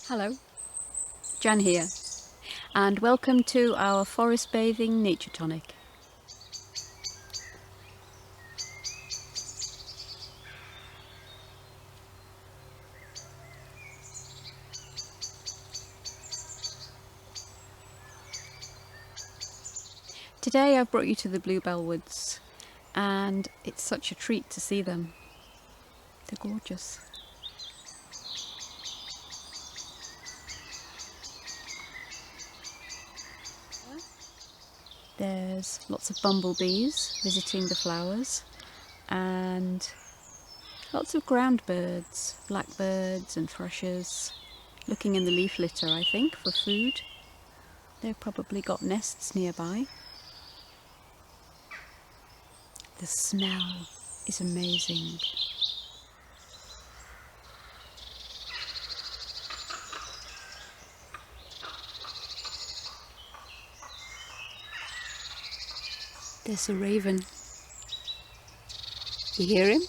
Hello, Jan here, and welcome to our forest bathing nature tonic. Today I've brought you to the Bluebell Woods, and it's such a treat to see them. They're gorgeous. There's lots of bumblebees visiting the flowers, and lots of ground birds, blackbirds and thrushes, looking in the leaf litter, I think, for food. They've probably got nests nearby. The smell is amazing. There's a raven. You hear him?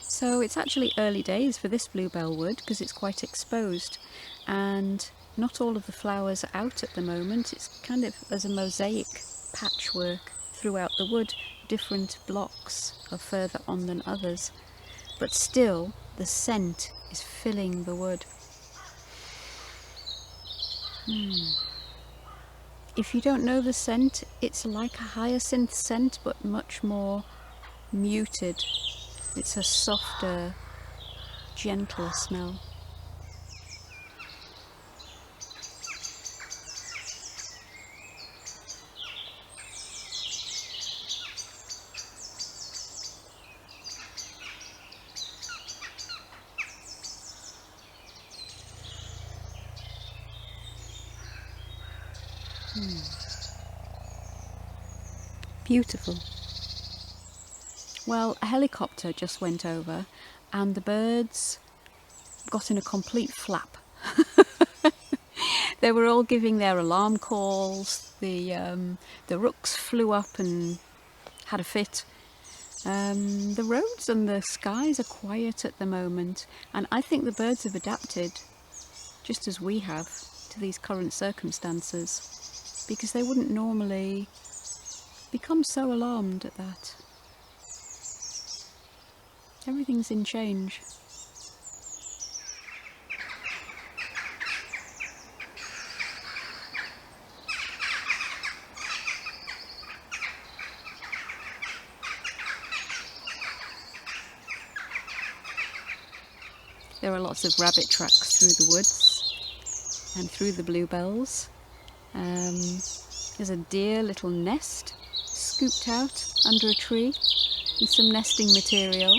So it's actually early days for this Bluebell Wood because it's quite exposed, and not all of the flowers are out at the moment. It's kind of as a mosaic patchwork throughout the wood. Different blocks are further on than others, but still the scent is filling the wood. If you don't know the scent, it's like a hyacinth scent, but much more muted. It's a softer, gentler smell. Beautiful. Well, a helicopter just went over and the birds got in a complete flap. They were all giving their alarm calls. The rooks flew up and had a fit. The roads and the skies are quiet at the moment, and I think the birds have adapted, just as we have, to these current circumstances, because they wouldn't normally become so alarmed at that. Everything's in change. There are lots of rabbit tracks through the woods and through the bluebells. There's a dear little nest scooped out under a tree with some nesting material,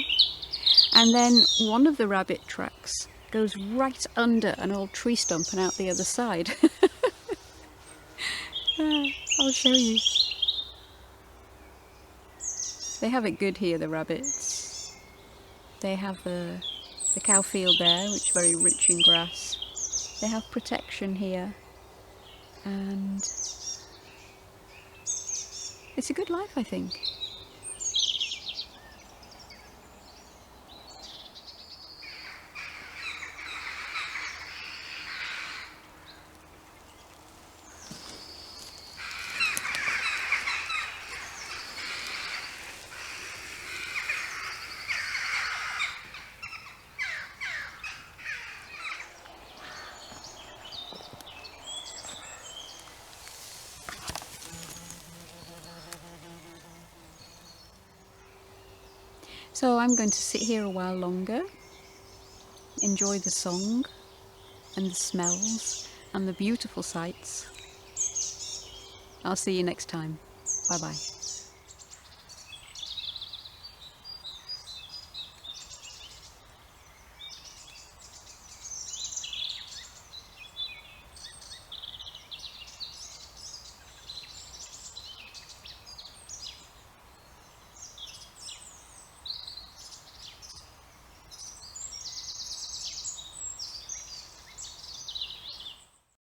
and then one of the rabbit tracks goes right under an old tree stump and out the other side. I'll show you. They have it good here, the rabbits. They have the cow field there, which is very rich in grass. They have protection here, and it's a good life, I think. So I'm going to sit here a while longer, enjoy the song and the smells and the beautiful sights. I'll see you next time. Bye bye.